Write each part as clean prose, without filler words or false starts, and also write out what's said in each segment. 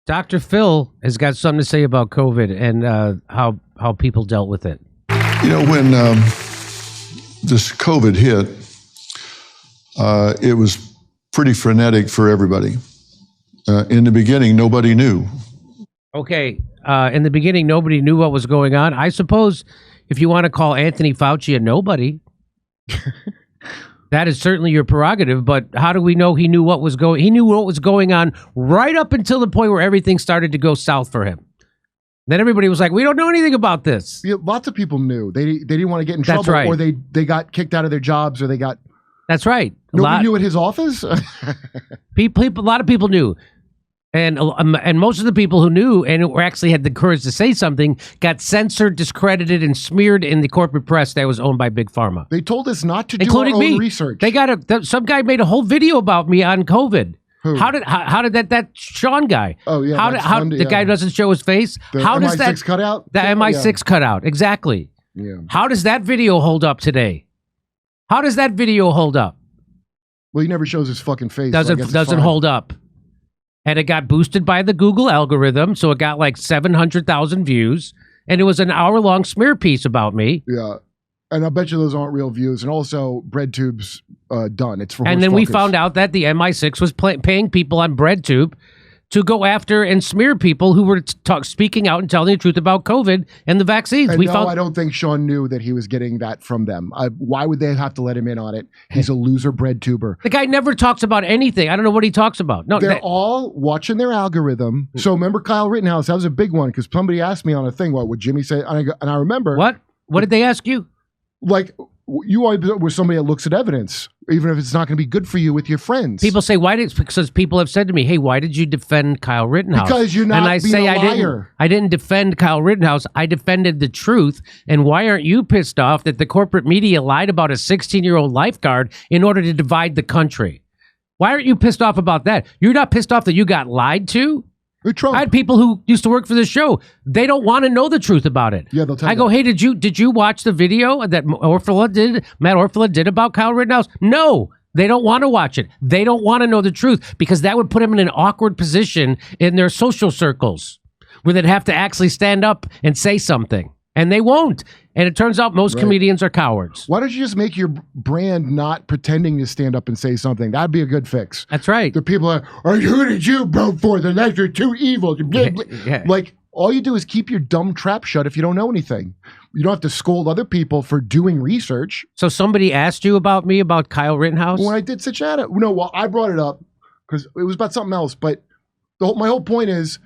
Dr. Phil has got something to say about COVID and how people dealt with it. You know, when this COVID hit, it was pretty frenetic for everybody. In the beginning, nobody knew. Okay, in the beginning, nobody knew what was going on. I suppose if you want to call Anthony Fauci a nobody, that is certainly your prerogative. But how do we know he knew what was going? He knew what was going on right up until the point where everything started to go south for him. Then everybody was like, "We don't know anything about this." Yeah, lots of people knew. They didn't want to get in trouble, right. or they got kicked out of their jobs, or they got. That's right. Nobody knew at his office. A lot of people knew. And most of the people who knew and who actually had the courage to say something got censored, discredited, and smeared in the corporate press that was owned by Big Pharma. They told us not to including do our own me. research. They got some guy made a whole video about me on COVID. Who? How did that Sean guy? Oh yeah, how the guy doesn't show his face? The how MI6 does that cutout? The MI6 cutout exactly? Yeah. How does that video hold up today? How does that video hold up? Well, he never shows his fucking face. Doesn't hold up. And it got boosted by the Google algorithm, so it got like 700,000 views, and it was an hour-long smear piece about me. Yeah, and I bet you those aren't real views. And also, BreadTube's done. It's for. And then we found out that the MI6 was paying people on BreadTube to go after and smear people who were speaking out and telling the truth about COVID and the vaccines. And I don't think Sean knew that he was getting that from them. Why would they have to let him in on it? He's a loser BreadTuber. The guy never talks about anything. I don't know what he talks about. No, they're all watching their algorithm. So remember Kyle Rittenhouse? That was a big one because somebody asked me on a thing, what would Jimmy say? And I remember. What? What did they ask you? Like, you always were somebody that looks at evidence, even if it's not going to be good for you with your friends. People say, because people have said to me, hey, why did you defend Kyle Rittenhouse? Because you're not a liar. I didn't defend Kyle Rittenhouse. I defended the truth. And why aren't you pissed off that the corporate media lied about a 16-year-old lifeguard in order to divide the country? Why aren't you pissed off about that? You're not pissed off that you got lied to? Trump. I had people who used to work for this show. They don't want to know the truth about it. Yeah, they'll tell you. I go, hey, did you watch the video that Matt Orfalea did about Kyle Rittenhouse? No, they don't want to watch it. They don't want to know the truth because that would put them in an awkward position in their social circles where they'd have to actually stand up and say something. And they won't. And it turns out most comedians are cowards. Why don't you just make your brand not pretending to stand up and say something? That'd be a good fix. That's right. The people are, who did you vote for? The left are too evil. Yeah. Like, all you do is keep your dumb trap shut if you don't know anything. You don't have to scold other people for doing research. So somebody asked you about me, about Kyle Rittenhouse? When I did such at I brought it up because it was about something else. But my whole point is,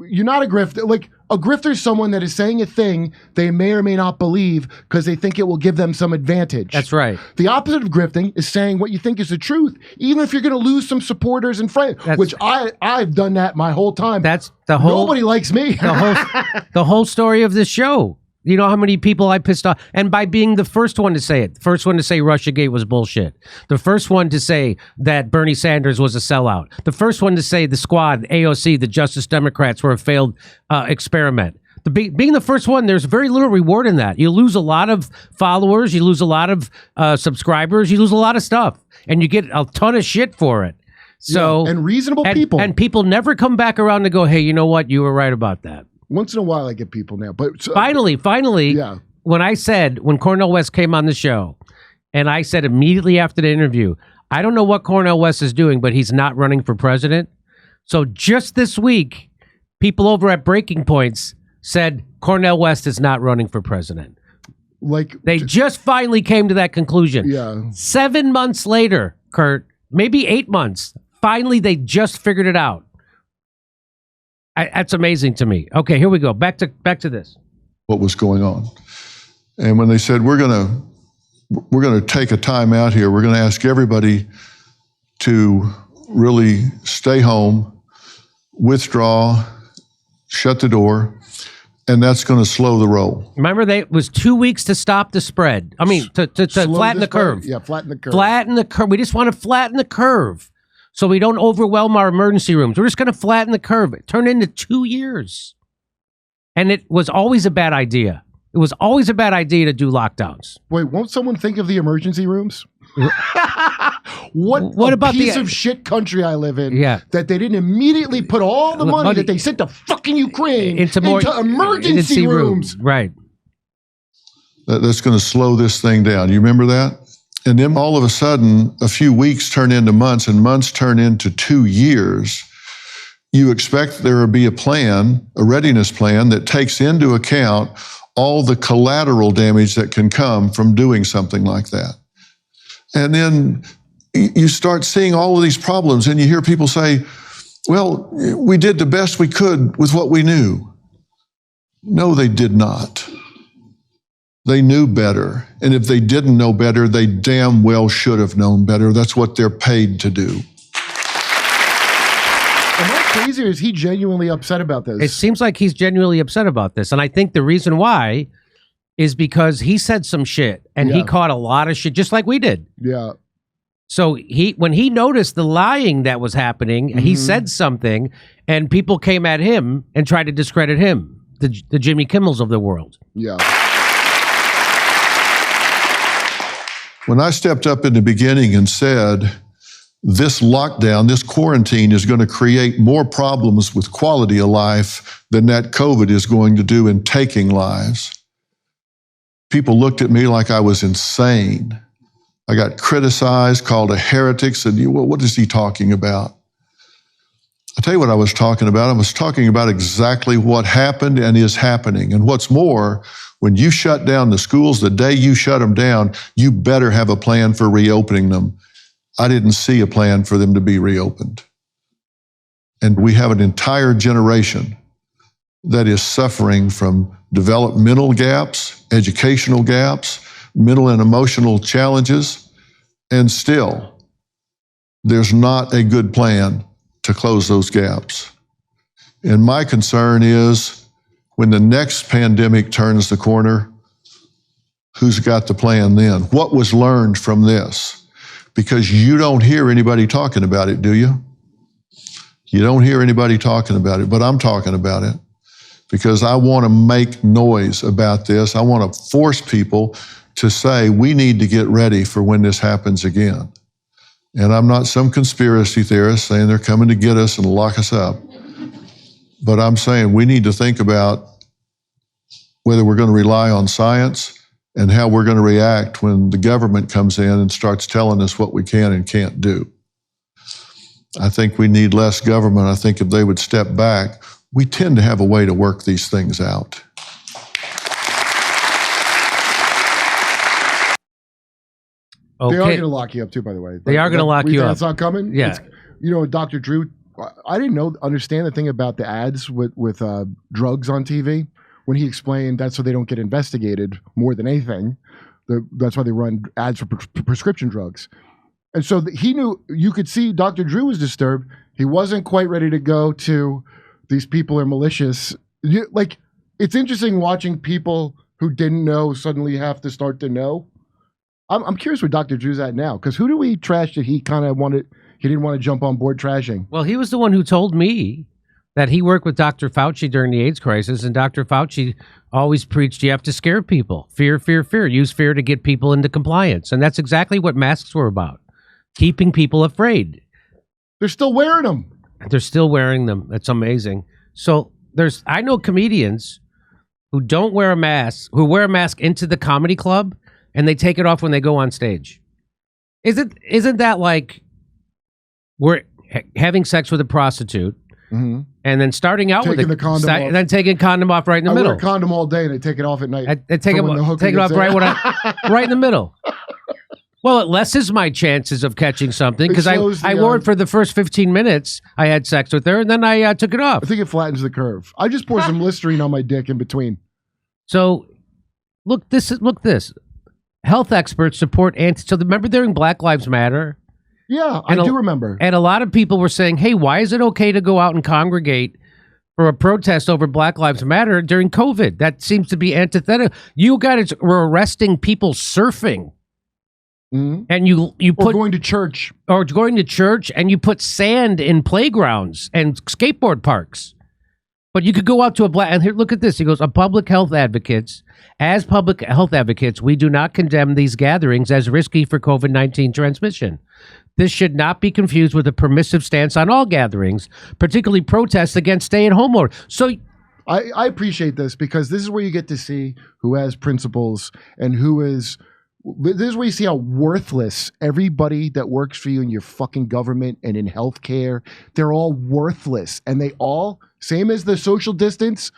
you're not a grifter. Like, a grifter is someone that is saying a thing they may or may not believe because they think it will give them some advantage. That's right. The opposite of grifting is saying what you think is the truth, even if you're going to lose some supporters and friends, which I've done that my whole time. That's the whole... Nobody likes me. The whole story of this show. You know how many people I pissed off? And by being the first one to say it, the first one to say Russiagate was bullshit, the first one to say that Bernie Sanders was a sellout, the first one to say the Squad, AOC, the Justice Democrats were a failed experiment. Being the first one, there's very little reward in that. You lose a lot of followers, you lose a lot of subscribers, you lose a lot of stuff, and you get a ton of shit for it. So and reasonable people. And people never come back around to go, hey, you know what? You were right about that. Once in a while, I get people now, but finally, yeah. When Cornel West came on the show, and I said immediately after the interview, I don't know what Cornel West is doing, but he's not running for president. So just this week, people over at Breaking Points said Cornel West is not running for president. Like, they just finally came to that conclusion. Yeah. 7 months later, Kurt, maybe 8 months, finally they just figured it out. That's amazing to me. Okay, here we go. Back to this. What was going on? And when they said we're gonna take a time out here, we're gonna ask everybody to really stay home, withdraw, shut the door, and that's going to slow the roll. Remember, it was 2 weeks to stop the spread. I mean, to flatten the curve. Yeah, flatten the curve. Flatten the curve. We just want to flatten the curve so we don't overwhelm our emergency rooms. We're just going to flatten the curve. It turned into 2 years. And it was always a bad idea. It was always a bad idea to do lockdowns. Wait, won't someone think of the emergency rooms? What about piece of shit country I live in? Yeah. That they didn't immediately put all the money that they sent to fucking Ukraine into emergency rooms. Right. That's going to slow this thing down. You remember that? And then all of a sudden, a few weeks turn into months, and months turn into 2 years. You expect there will be a plan, a readiness plan that takes into account all the collateral damage that can come from doing something like that. And then you start seeing all of these problems, and you hear people say, well, we did the best we could with what we knew. No, they did not. They knew better. And if they didn't know better, they damn well should have known better. That's what they're paid to do. Am I crazy, or is he genuinely upset about this? It seems like he's genuinely upset about this. And I think the reason why is because he said some shit and he caught a lot of shit, just like we did. Yeah. So when he noticed the lying that was happening, he said something, and people came at him and tried to discredit him, the Jimmy Kimmels of the world. Yeah. When I stepped up in the beginning and said, this lockdown, this quarantine is going to create more problems with quality of life than that COVID is going to do in taking lives, people looked at me like I was insane. I got criticized, called a heretic, said, well, what is he talking about? I'll tell you what I was talking about. I was talking about exactly what happened and is happening. And what's more, when you shut down the schools, the day you shut them down, you better have a plan for reopening them. I didn't see a plan for them to be reopened. And we have an entire generation that is suffering from developmental gaps, educational gaps, mental and emotional challenges, and still, there's not a good plan to close those gaps. And my concern is, when the next pandemic turns the corner, who's got the plan then? What was learned from this? Because you don't hear anybody talking about it, do you? You don't hear anybody talking about it, but I'm talking about it because I want to make noise about this. I want to force people to say, we need to get ready for when this happens again. And I'm not some conspiracy theorist saying they're coming to get us and lock us up. But I'm saying we need to think about whether we're going to rely on science and how we're going to react when the government comes in and starts telling us what we can and can't do. I think we need less government. I think if they would step back, we tend to have a way to work these things out. Okay. They are going to lock you up too, by the way. They are going to lock you up. That's not coming? Yeah. Dr. Drew, I didn't understand the thing about the ads with drugs on TV. When he explained that's so they don't get investigated more than anything. That's why they run ads for prescription drugs. And so he knew, you could see Dr. Drew was disturbed. He wasn't quite ready to go to these people are malicious. It's interesting watching people who didn't know suddenly have to start to know. I'm curious where Dr. Drew's at now, because who do we trash that he didn't want to jump on board trashing? Well, he was the one who told me that he worked with Dr. Fauci during the AIDS crisis, and Dr. Fauci always preached you have to scare people. Fear, fear, fear. Use fear to get people into compliance. And that's exactly what masks were about, keeping people afraid. They're still wearing them. They're still wearing them. That's amazing. So I know comedians who don't wear a mask, who wear a mask into the comedy club, and they take it off when they go on stage. Isn't that like we're having sex with a prostitute, and then starting out taking with the condom off. And then taking condom off right in the middle. I wear a condom all day and I take it off at night. I take it off right in the middle. Well, it lessens my chances of catching something because I wore it for the first 15 minutes. I had sex with her, and then I took it off. I think it flattens the curve. I just pour some Listerine on my dick in between. So, look this. Health experts support so remember during Black Lives Matter? Yeah, I do remember. And a lot of people were saying, hey, why is it okay to go out and congregate for a protest over Black Lives Matter during COVID? That seems to be antithetical. You guys were arresting people surfing. And you put going to church. Or going to church, and you put sand in playgrounds and skateboard parks. But you could go out to a black, and here, look at this. He goes, as public health advocates, we do not condemn these gatherings as risky for COVID-19 transmission. This should not be confused with a permissive stance on all gatherings, particularly protests against stay-at-home order. So I appreciate this because this is where you get to see who has principles and who is. This is where you see how worthless everybody that works for you in your fucking government and in healthcare. They're all worthless, and they all, same as the social distance.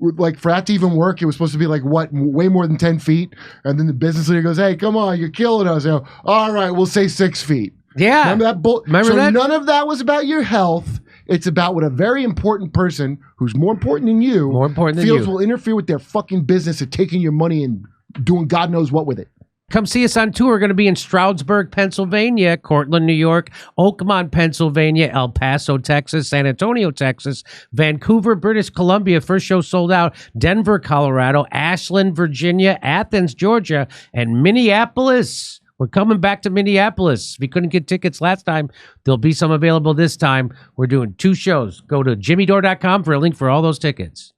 Like for that to even work, it was supposed to be like what, way more than 10 feet. And then the business leader goes, "Hey, come on, you're killing us." You know, all right, we'll say 6 feet. Yeah, remember that? Remember that? None of that was about your health. It's about what a very important person who's more important than you feels will interfere with their fucking business of taking your money and doing God knows what with it. Come see us on tour. We're going to be in Stroudsburg, Pennsylvania, Cortland, New York, Oakmont, Pennsylvania, El Paso, Texas, San Antonio, Texas, Vancouver, British Columbia. First show sold out. Denver, Colorado, Ashland, Virginia, Athens, Georgia, and Minneapolis. We're coming back to Minneapolis. If you couldn't get tickets last time, there'll be some available this time. We're doing 2 shows. Go to jimmydore.com for a link for all those tickets.